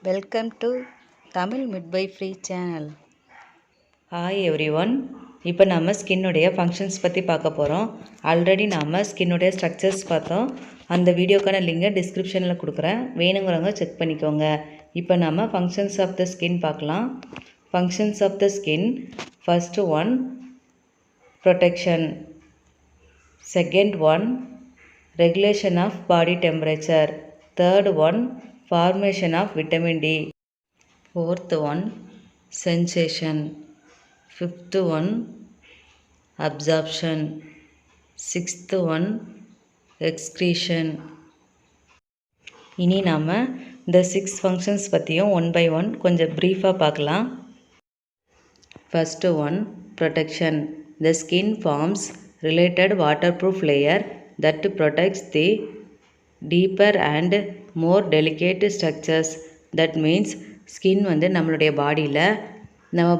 Welcome to Tamil midwifery channel. Hi everyone. இப்போ நம்ம ஸ்கின்னுடைய functions பற்றி பார்க்க போகிறோம். ஆல்ரெடி நாம் ஸ்கின்னுடைய ஸ்ட்ரக்சர்ஸ் பார்த்தோம். அந்த வீடியோக்கான லிங்கை டிஸ்கிரிப்ஷனில் கொடுக்குறேன், வேணுங்கிறவங்க செக் பண்ணிக்கோங்க. இப்போ நம்ம ஃபங்க்ஷன்ஸ் ஆஃப் த ஸ்கின் பார்க்கலாம். Functions of the skin, first one protection, second one regulation of body temperature, third one formation of vitamin D, fourth one sensation, fifth one absorption, sixth one excretion. இனி நாம் இந்த 6 functions பற்றியும் one by one கொஞ்சம் ப்ரீஃபாக பார்க்கலாம். First one protection. The skin forms related waterproof layer that protects the deeper and more delicate structures. That means skin வந்து நம்மளுடைய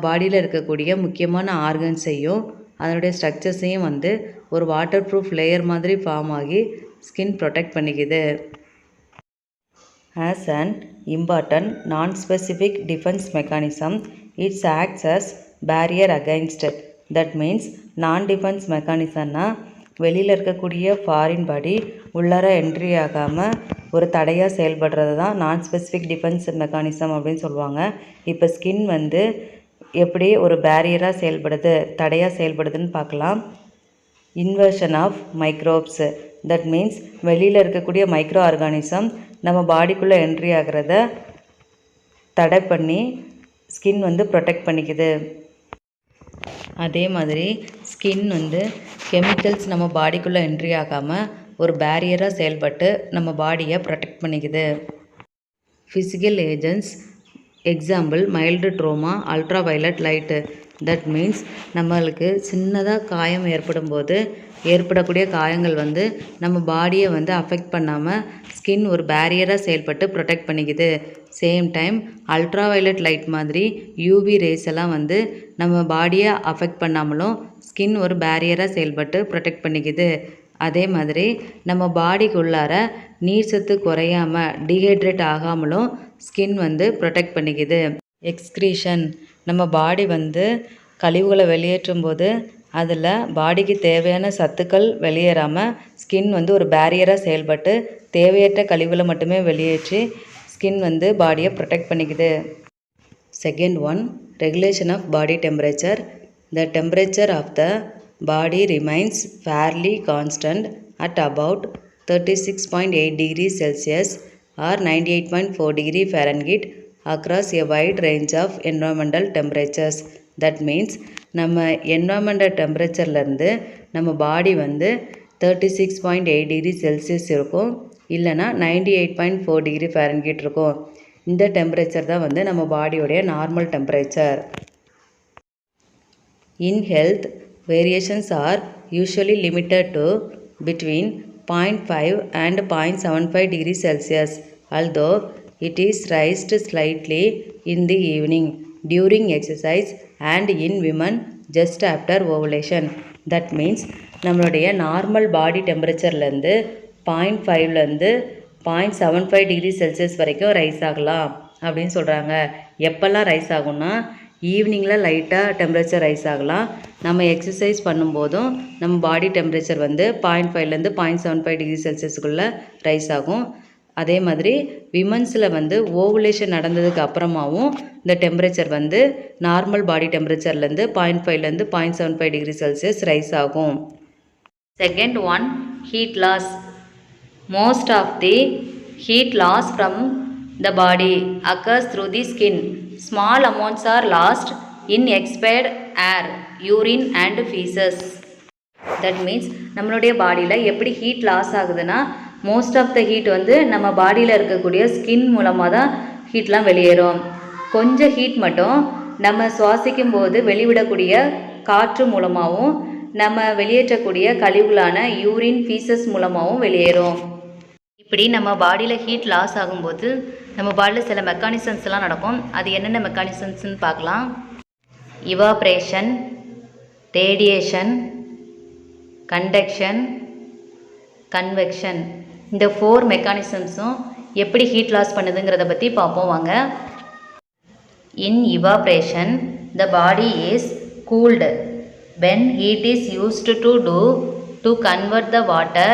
பாடியில் இருக்கக்கூடிய முக்கியமான ஆர்கன்ஸையும் அதனுடைய ஸ்ட்ரக்சர்ஸையும் வந்து ஒரு வாட்டர் ப்ரூஃப் லேயர் மாதிரி ஃபார்ம் ஆகி ஸ்கின் ப்ரொடெக்ட் பண்ணிக்குது. As an important non-specific defense mechanism, it acts as barrier against. That means non-defense mechanismனா வெளியில் இருக்கக்கூடிய ஃபாரின் பாடி உள்ளார என்ட்ரி ஆகாமல் ஒரு தடையாக செயல்படுறது தான் நான் ஸ்பெசிஃபிக் டிஃபென்ஸ் மெக்கானிசம் அப்படின்னு சொல்லுவாங்க. இப்போ ஸ்கின் வந்து எப்படி ஒரு பேரியராக செயல்படுது, தடையாக செயல்படுதுன்னு பார்க்கலாம். Inversion of microbes. That means வெளியில் இருக்கக்கூடிய மைக்ரோ ஆர்கானிசம் நம்ம பாடிக்குள்ளே என்ட்ரி ஆகிறத தடை பண்ணி ஸ்கின் வந்து ப்ரொடெக்ட் பண்ணிக்குது. அதே மாதிரி ஸ்கின் வந்து கெமிக்கல்ஸ் நம்ம பாடிக்குள்ளே என்ட்ரி ஆகாமல் ஒரு பேரியராக செயல்பட்டு நம்ம பாடியை ப்ரொடெக்ட் பண்ணிக்குது. Physical agents, example mild trauma, ultra violet light. That means நம்மளுக்கு சின்னதாக காயம் ஏற்படும் போது ஏற்படக்கூடிய காயங்கள் வந்து நம்ம பாடியை வந்து அஃபெக்ட் பண்ணாமல் ஸ்கின் ஒரு பேரியராக செயல்பட்டு ப்ரொடெக்ட் பண்ணிக்குது. Same time ultra violet light மாதிரி யூவி ரேஸ் எல்லாம் வந்து நம்ம பாடியை அஃபெக்ட் பண்ணாமலும் ஸ்கின் ஒரு பேரியராக செயல்பட்டு ப்ரொடெக்ட் பண்ணிக்குது. அதே மாதிரி நம்ம பாடிக்குள்ளார நீர் சத்து குறையாமல் டீஹைட்ரேட் ஆகாமலும் ஸ்கின் வந்து ப்ரொடெக்ட் பண்ணிக்குது. எக்ஸ்க்ரீஷன். நம்ம பாடி வந்து கழிவுகளை வெளியேற்றும் போது அதில் பாடிக்கு தேவையான சத்துக்கள் வெளியேறாமல் ஸ்கின் வந்து ஒரு பேரியராக செயல்பட்டு தேவையற்ற கழிவுகளை மட்டுமே வெளியேற்றி ஸ்கின் வந்து பாடியை ப்ரொடெக்ட் பண்ணிக்குது. Second one regulation of body temperature. The temperature of the body remains fairly constant at about 36.8 degrees Celsius or 98.4 degree Fahrenheit across a wide range of environmental temperatures. That means நம்ம environmental டெம்பரேச்சர்லேருந்து நம்ம பாடி வந்து 36.8 degree Celsius இருக்கும், இல்லைனா 98.4 degree Fahrenheit இருக்கும். இந்த temperature தான் வந்து நம்ம பாடியோடைய normal temperature. In health, variations are usually limited to between 0.5 and 0.75 degrees Celsius, although it is raised slightly in the evening, during exercise and in women just after ovulation. That means நம்மளுடைய normal body டெம்பரேச்சர்லேருந்து 0.5லேருந்து 0.75 degree Celsius வரைக்கும் rice ஆகலாம் அப்படின்னு சொல்கிறாங்க. எப்போல்லாம் rice ஆகும்னா ஈவினிங்கில் லைட்டாக டெம்பரேச்சர் ரைஸ் ஆகலாம். நம்ம எக்ஸசைஸ் பண்ணும்போதும் நம்ம பாடி டெம்பரேச்சர் வந்து 0.5லேருந்து 0.75 டிகிரி செல்சியஸுக்குள்ளே ரைஸ் ஆகும். அதே மாதிரி விமன்ஸில் வந்து ஓவுலேஷன் நடந்ததுக்கு அப்புறமாவும் இந்த டெம்பரேச்சர் வந்து நார்மல் பாடி டெம்பரேச்சர்லேருந்து 0.5லேருந்து 0.75 டிகிரி செல்சியஸ் ரைஸ் ஆகும். Second one heat loss. Most of the heat loss from the body occurs through the skin. Small amounts are lost in expired air, urine and feces. That means நம்மளுடைய பாடியில் எப்படி heat loss ஆகுதுன்னா most of the heat வந்து நம்ம பாடியில் இருக்கக்கூடிய skin மூலமாக தான் ஹீட்லாம் வெளியேறும். கொஞ்சம் ஹீட் மட்டும் நம்ம சுவாசிக்கும் போது வெளிவிடக்கூடிய காற்று மூலமாகவும் நம்ம வெளியேற்றக்கூடிய கழிவுகளான யூரின் ஃபீசஸ் மூலமாகவும் வெளியேறும். இப்படி நம்ம பாடியில் ஹீட் லாஸ் ஆகும்போது நம்ம பாடியில் சில மெக்கானிசம்ஸ்லாம் நடக்கும். அது என்னென்ன மெக்கானிசம்ஸ்ன்னு பார்க்கலாம். Evaporation, radiation, conduction, convection. இந்த 4 மெக்கானிசம்ஸும் எப்படி ஹீட் லாஸ் பண்ணுதுங்கிறத பற்றி பார்ப்போம் வாங்க. In evaporation, the body is cooled when heat is used to convert the water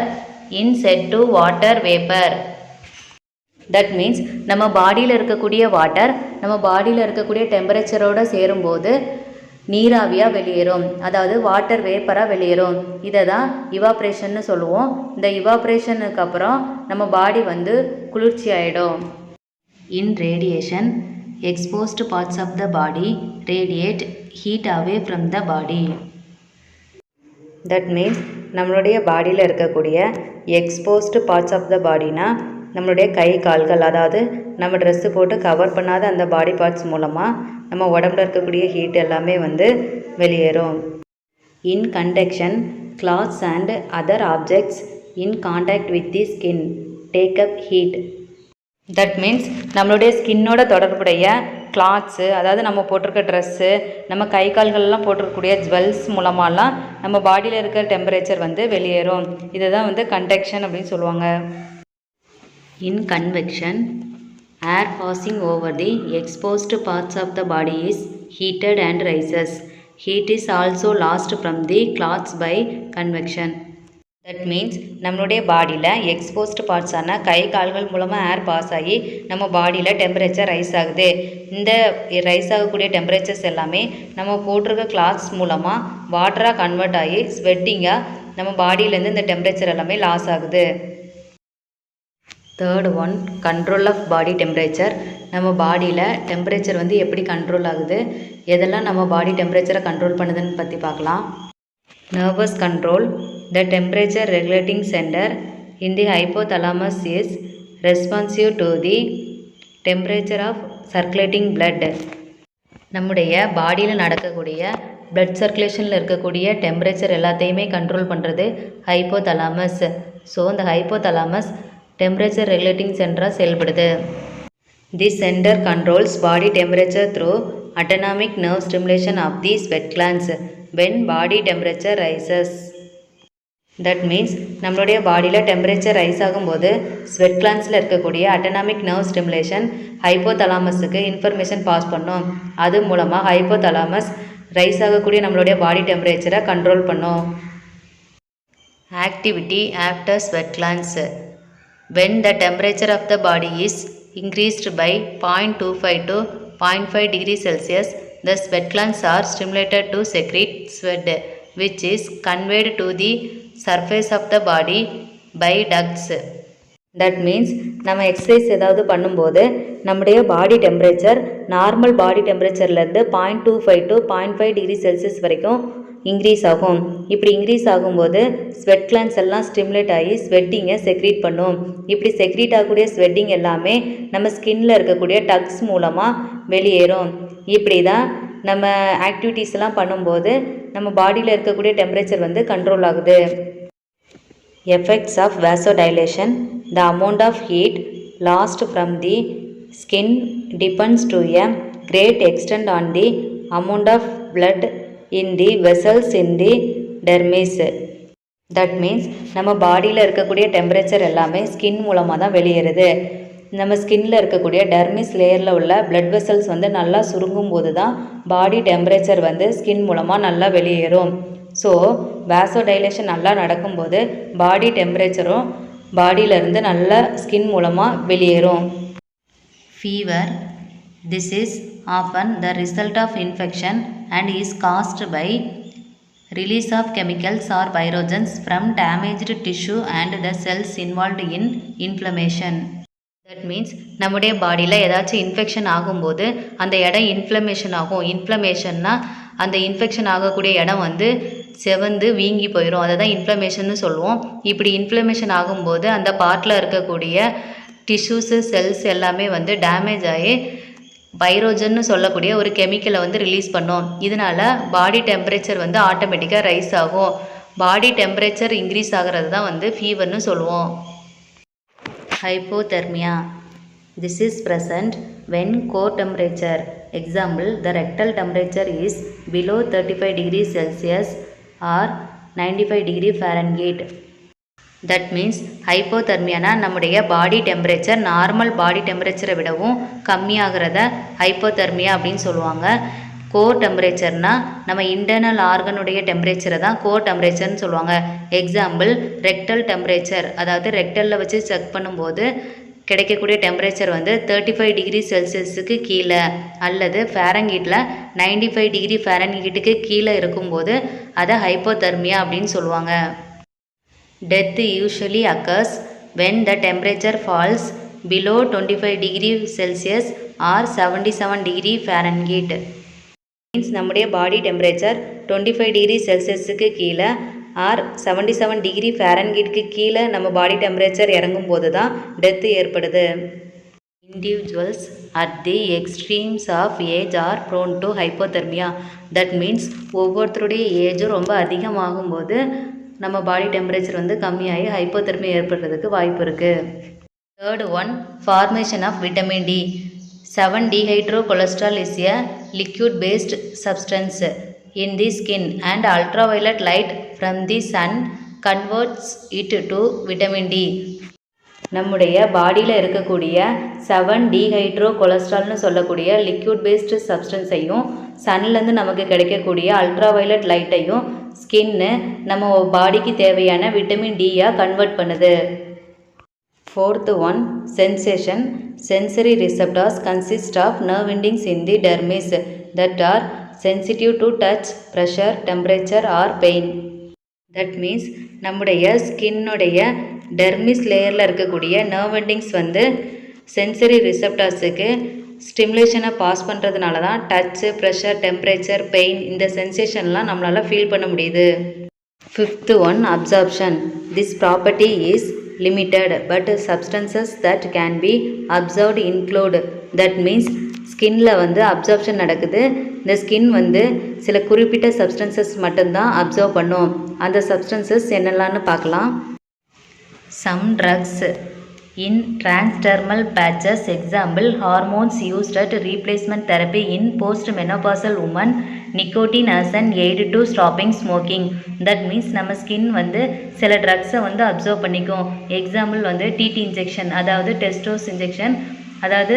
in said to water vapor. That means நம்ம பாடியில் இருக்கக்கூடிய வாட்டர் நம்ம பாடியில் இருக்கக்கூடிய டெம்பரேச்சரோடு சேரும்போது நீராவியாக வெளியேறும், அதாவது வாட்டர் வேப்பராக வெளியேறும். இதை தான் இவாப்ரேஷன்னு சொல்லுவோம். இந்த இவாப்ரேஷனுக்கு அப்புறம் நம்ம பாடி வந்து குளிர்ச்சி ஆகிடும். In radiation exposed parts of the body radiate heat away from the body. That means நம்மளுடைய பாடியில் இருக்கக்கூடிய எக்ஸ்போஸ்டு பார்ட்ஸ் ஆஃப் த பாடினா நம்மளுடைய கை கால்கள், அதாவது நம்ம ட்ரெஸ்ஸு போட்டு கவர் பண்ணாத அந்த பாடி பார்ட்ஸ் மூலமாக நம்ம உடம்புல இருக்கக்கூடிய ஹீட் எல்லாமே வந்து வெளியேறும். In conduction clothes and other objects in contact with the skin take up heat. That means நம்மளுடைய ஸ்கின்னோட தொடர்புடைய கிளாத்ஸு, அதாவது நம்ம போட்டிருக்க ட்ரெஸ்ஸு, நம்ம கை கால்கள்லாம் போட்டிருக்கக்கூடிய ஜுவல்ஸ் மூலமாலாம் நம்ம பாடியில் இருக்கிற டெம்பரேச்சர் வந்து வெளியேறும். இதை தான் வந்து கண்டக்ஷன் அப்படின்னு சொல்லுவாங்க. In convection air passing over the exposed parts of the body is heated and rises. Heat is also lost from the clothes by convection. That means நம்மளுடைய பாடியில் எக்ஸ்போஸ்டு பார்ட்ஸான கை கால்கள் மூலமாக ஏர் பாஸ் ஆகி நம்ம பாடியில் டெம்பரேச்சர் ரைஸ் ஆகுது. இந்த ரைஸ் ஆகக்கூடிய டெம்பரேச்சர்ஸ் எல்லாமே நம்ம போட்டிருக்க கிளாத்ஸ் மூலமாக வாட்டராக கன்வெர்ட் ஆகி ஸ்வெட்டிங்காக நம்ம பாடியிலேருந்து இந்த டெம்பரேச்சர் எல்லாமே லாஸ் ஆகுது. Third one, control of body temperature. நம்ம பாடியில் டெம்பரேச்சர் வந்து எப்படி கண்ட்ரோல் ஆகுது, எதெல்லாம் நம்ம பாடி டெம்பரேச்சரை கண்ட்ரோல் பண்ணுதுன்னு பற்றி பார்க்கலாம். Nervous control. The temperature regulating center in the hypothalamus is responsive to the temperature of circulating blood. நம்முடைய பாடியில் நடக்கக்கூடிய blood circulationல இருக்கக்கூடிய டெம்பரேச்சர் எல்லாத்தையுமே கண்ட்ரோல் பண்ணுறது ஹைப்போதலாமஸ். ஸோ இந்த ஹைப்போதலாமஸ் டெம்பரேச்சர் ரெகுலேட்டிங் சென்டராக செயல்படுது. This center controls body temperature through autonomic nerve stimulation of the sweat glands when body temperature rises. That means நம்மளுடைய பாடியில் டெம்பரேச்சர் ரைஸ் ஆகும்போது ஸ்வெட் கிளான்ஸில் இருக்கக்கூடிய autonomic nerve stimulation ஹைப்போதலாமஸுக்கு information pass பண்ணும். அது மூலமாக ஹைப்போதலாமஸ் ரைஸ் ஆகக்கூடிய நம்மளுடைய பாடி டெம்பரேச்சரை கண்ட்ரோல் பண்ணும். Activity after sweat glands. when the temperature of the body is increased by 0.25 to 0.5 degrees Celsius, the sweat glands are stimulated to secrete sweat, which is conveyed to the surface of the body by ducts. That means நம்ம exercise ஏதாவது பண்ணும்போது நம்முடைய body temperature normal body டெம்பரேச்சர்லேருந்து 0.25 to 0.5 degree Celsius வரைக்கும் increase ஆகும். இப்படி increase ஆகும்போது sweat glands எல்லாம் ஸ்டிமுலேட் ஆகி ஸ்வெட்டிங்கை செக்ரீட் பண்ணும். இப்படி செக்ரீட் ஆகக்கூடிய ஸ்வெட்டிங் எல்லாமே நம்ம ஸ்கின்னில் இருக்கக்கூடிய டக்ஸ் மூலமாக வெளியேறும். இப்படி தான் நம்ம ஆக்டிவிட்டீஸ் எல்லாம் பண்ணும்போது நம்ம பாடியில் இருக்கக்கூடிய டெம்பரேச்சர் வந்து கண்ட்ரோல் ஆகுது. Effects of vasodilation. The amount of heat lost from the skin depends to a great extent on the amount of blood in the vessels in the dermis. That means நம்ம பாடியில் இருக்கக்கூடிய temperature எல்லாமே skin மூலமாக தான் வெளியேறுது. நம்ம ஸ்கின்னில் இருக்கக்கூடிய dermis லேயரில் உள்ள பிளட் வெசல்ஸ் வந்து நல்லா சுருங்கும் போது தான் பாடி டெம்பரேச்சர் வந்து ஸ்கின் மூலமாக நல்லா வெளியேறும். ஸோ வேசோடைலேஷன் நல்லா நடக்கும்போது பாடி டெம்பரேச்சரும் பாடியிலேருந்து நல்ல ஸ்கின் மூலமாக வெளியேறும். Fever. This is often the result of infection and is caused by release of chemicals or pyrogens from damaged tissue and the cells involved in inflammation. That means நம்முடைய பாடியில் ஏதாச்சும் இன்ஃபெக்ஷன் ஆகும்போது அந்த இடம் இன்ஃப்ளமேஷன் ஆகும். இன்ஃப்ளமேஷன்னா அந்த இன்ஃபெக்ஷன் ஆகக்கூடிய இடம் வந்து செவந்து வீங்கி போயிடும். அதை தான் இன்ஃப்ளமேஷன்னு சொல்லுவோம். இப்படி இன்ஃப்ளமேஷன் ஆகும்போது அந்த பார்ட்டில் இருக்கக்கூடிய டிஷ்யூஸு செல்ஸ் எல்லாமே வந்து டேமேஜ் ஆகி பைரோஜன்னு சொல்லக்கூடிய ஒரு கெமிக்கலை வந்து ரிலீஸ் பண்ணும். இதனால் பாடி டெம்பரேச்சர் வந்து ஆட்டோமேட்டிக்காக ரைஸ் ஆகும். பாடி டெம்பரேச்சர் இன்க்ரீஸ் ஆகிறது தான் வந்து ஃபீவர்னு சொல்லுவோம். Hypothermia. This is present when core temperature, example, the rectal temperature is below 35 degrees Celsius or 95 degree Fahrenheit. That means ஹைப்போதர்மியானா நம்முடைய பாடி டெம்பரேச்சர் நார்மல் பாடி டெம்பரேச்சரை விடவும் கம்மியாகிறத ஹைப்போதர்மியா அப்படின்னு சொல்லுவாங்க. கோர் டெம்பரேச்சர்னால் நம்ம இன்டர்னல் ஆர்கனுடைய டெம்பரேச்சரை தான் கோர் டெம்பரேச்சர்னு சொல்லுவாங்க. எக்ஸாம்பிள் ரெக்டல் டெம்பரேச்சர், அதாவது ரெக்டலில் வச்சு செக் பண்ணும்போது கிடைக்கக்கூடிய டெம்பரேச்சர் வந்து 35 டிகிரி செல்சியஸுக்கு கீழே அல்லது ஃபேரன்ஹீட்டில் 95 டிகிரி ஃபேரன்ஹீட்டுக்கு கீழே இருக்கும்போது அதை ஹைப்போதர்மியா அப்படின்னு சொல்லுவாங்க. Death usually occurs when the temperature falls below 25 degree Celsius or 77 degree Fahrenheit. Means நம்முடைய பாடி டெம்பரேச்சர் 25 டிகிரி செல்சியஸுக்கு கீழே ஆர் 77 டிகிரி ஃபேரன்ஹீட்டுக்கு கீழே நம்ம பாடி டெம்பரேச்சர் இறங்கும் போது தான் டெத்து ஏற்படுது. Individuals at the extremes of age are prone to hypothermia. That means ஒவ்வொருத்தருடைய ஏஜும் ரொம்ப அதிகமாகும்போது நம்ம பாடி டெம்பரேச்சர் வந்து கம்மியாகி ஹைப்போதர்மியா ஏற்படுறதுக்கு வாய்ப்பு இருக்குது. Third one, formation of vitamin D. 7-dehydrocholesterol is a liquid-based substance in the skin and ultraviolet light from the sun converts it to vitamin D. நம்முடைய பாடியில் இருக்கக்கூடிய 7-dehydrocholesterolனு சொல்லக்கூடிய லிக்யூட் பேஸ்டு சப்ஸ்டன்ஸையும் சன்லேருந்து நமக்கு கிடைக்கக்கூடிய அல்ட்ராவயலட் லைட்டையும் ஸ்கின்னு நம்ம பாடிக்கு தேவையான விட்டமின் டியாக கன்வெர்ட் பண்ணுது. Fourth one, sensation. Sensory receptors consist of nerve endings in the dermis that are sensitive to touch, pressure, temperature or pain. That means நம்முடைய ஸ்கின்னுடைய டெர்மிஸ் லேயரில் இருக்கக்கூடிய நர்வ் எண்டிங்ஸ் வந்து சென்சரி ரிசெப்டார்ஸுக்கு ஸ்டிமுலேஷனை பாஸ் பண்ணுறதுனால தான் டச்சு, ப்ரெஷர், டெம்பரேச்சர், பெயின் இந்த சென்சேஷன்லாம் நம்மளால் feel பண்ண முடியுது. Fifth one, absorption. This property is limited but substances that can be absorbed include. that means ஸ்கின்ல வந்து அப்சார்ப்ஷன் நடக்குது. இந்த ஸ்கின் வந்து சில குறிப்பிட்ட சப்ஸ்டன்சஸ் மட்டும்தான் அப்சர்வ் பண்ணும். அந்த சப்ஸ்டன்சஸ் என்னெல்லாம்னு பார்க்கலாம். some drugs in transdermal patches, example hormones used at replacement therapy in postmenopausal women, nicotine as an aid to stopping smoking. that means நம்ம ஸ்கின் வந்து சில ட்ரக்ஸை வந்து அப்சர்வ் பண்ணிக்கும். எக்ஸாம்பிள் வந்து டிடி இன்ஜெக்ஷன், அதாவது டெஸ்டோஸ் இன்ஜெக்ஷன், அதாவது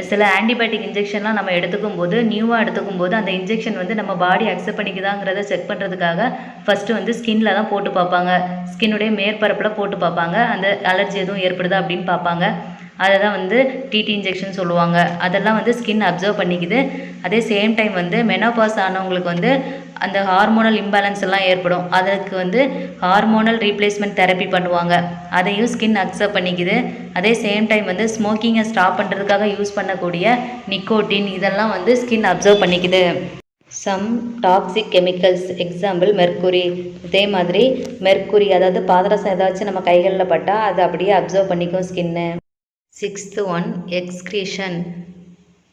சில ஆன்டிபயோட்டிக் இன்ஜெக்ஷன்லாம் நம்ம எடுத்துக்கும் போது நியூவாக எடுத்துக்கும் போது அந்த இன்ஜெக்ஷன் வந்து நம்ம பாடி அக்செப்ட் பண்ணிக்குதாங்கிறத செக் பண்ணுறதுக்காக ஃபஸ்ட்டு வந்து ஸ்கின்ல தான் போட்டு பார்ப்பாங்க. ஸ்கின்னுடைய மேற்பரப்பில் போட்டு பார்ப்பாங்க, அந்த அலர்ஜி எதுவும் ஏற்படுதா அப்படின்னு பார்ப்பாங்க. அதை தான் வந்து டிடி இன்ஜெக்ஷன் சொல்லுவாங்க. அதெல்லாம் வந்து ஸ்கின் அப்சர்வ் பண்ணிக்குது. அதே சேம் டைம் வந்து மெனோபாஸ் ஆனவங்களுக்கு வந்து அந்த ஹார்மோனல் இம்பேலன்ஸ் எல்லாம் ஏற்படும். அதுக்கு வந்து ஹார்மோனல் ரீப்ளேஸ்மெண்ட் தெரப்பி பண்ணுவாங்க. அதையும் ஸ்கின் அக்செப்ட் பண்ணிக்குது. அதே சேம் டைம் வந்து ஸ்மோக்கிங்கை ஸ்டாப் பண்ணுறதுக்காக யூஸ் பண்ணக்கூடிய நிக்கோட்டின் இதெல்லாம் வந்து ஸ்கின் அப்சர்வ் பண்ணிக்குது. Some toxic chemicals, example mercury. இதே மாதிரி மெர்க்குரி, அதாவது பாதரசம் ஏதாச்சும் நம்ம கைகளில் பட்டால் அதை அப்படியே அப்சர்வ் பண்ணிக்கும் skin. Sixth one, excretion.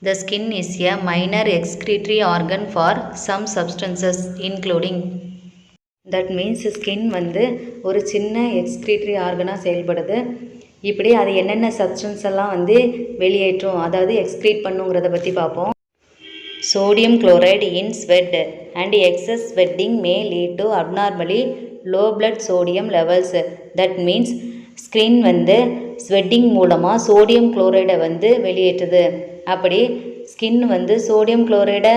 The skin is a minor excretory organ for some substances including. that means skin வந்து ஒரு சின்ன எக்ஸ்க்ரீட்டரி ஆர்கனாக செயல்படுது. இப்படி அது என்னென்ன சப்ஸ்டன்ஸ் எல்லாம் வந்து வெளியேற்றும், அதாவது எக்ஸ்க்ரீட் பண்ணுங்கிறத பற்றி பார்ப்போம். sodium chloride in sweat and excess sweating may lead to abnormally low blood sodium levels. that means skin வந்து ஸ்வெட்டிங் மூலமாக சோடியம் குளோரைடை வந்து வெளியேற்றுது. அப்படி ஸ்கின் வந்து சோடியம் குளோரைடை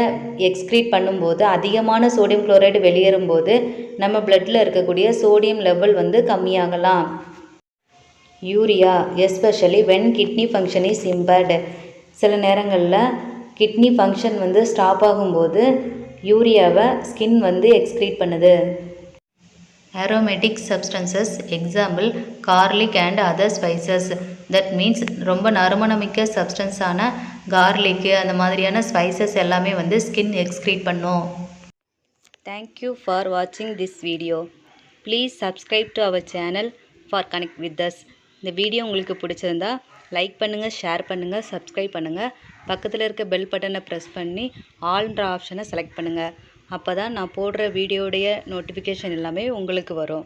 எக்ஸ்க்ரீட் பண்ணும்போது அதிகமான சோடியம் குளோரைடு வெளியேறும்போது நம்ம பிளட்டில் இருக்கக்கூடிய சோடியம் லெவல் வந்து கம்மியாகலாம். Urea, especially when kidney function is impaired. சில நேரங்களில் கிட்னி ஃபங்க்ஷன் வந்து ஸ்டாப் ஆகும்போது யூரியாவை ஸ்கின் வந்து எக்ஸ்க்ரீட் பண்ணுது. aromatic substances, example garlic and other spices. that means ரொம்ப நறுமணமிக்க சப்ஸ்டன்ஸான கார்லிக்கு அந்த மாதிரியான ஸ்பைசஸ் எல்லாமே வந்து ஸ்கின் எக்ஸ்க்ரீட் பண்ணும். தேங்க்யூ ஃபார் வாட்சிங் this video. Please subscribe to our channel for connect with us. இந்த வீடியோ உங்களுக்கு பிடிச்சிருந்தா லைக் பண்ணுங்கள், ஷேர் பண்ணுங்கள், சப்ஸ்கிரைப் பண்ணுங்கள். பக்கத்தில் இருக்க பெல் பட்டனை ப்ரெஸ் பண்ணி ஆல்ன்ற ஆப்ஷனை செலக்ட் பண்ணுங்கள். அப்போ தான் நான் போடுற வீடியோடைய நோட்டிஃபிகேஷன் எல்லாமே உங்களுக்கு வரும்.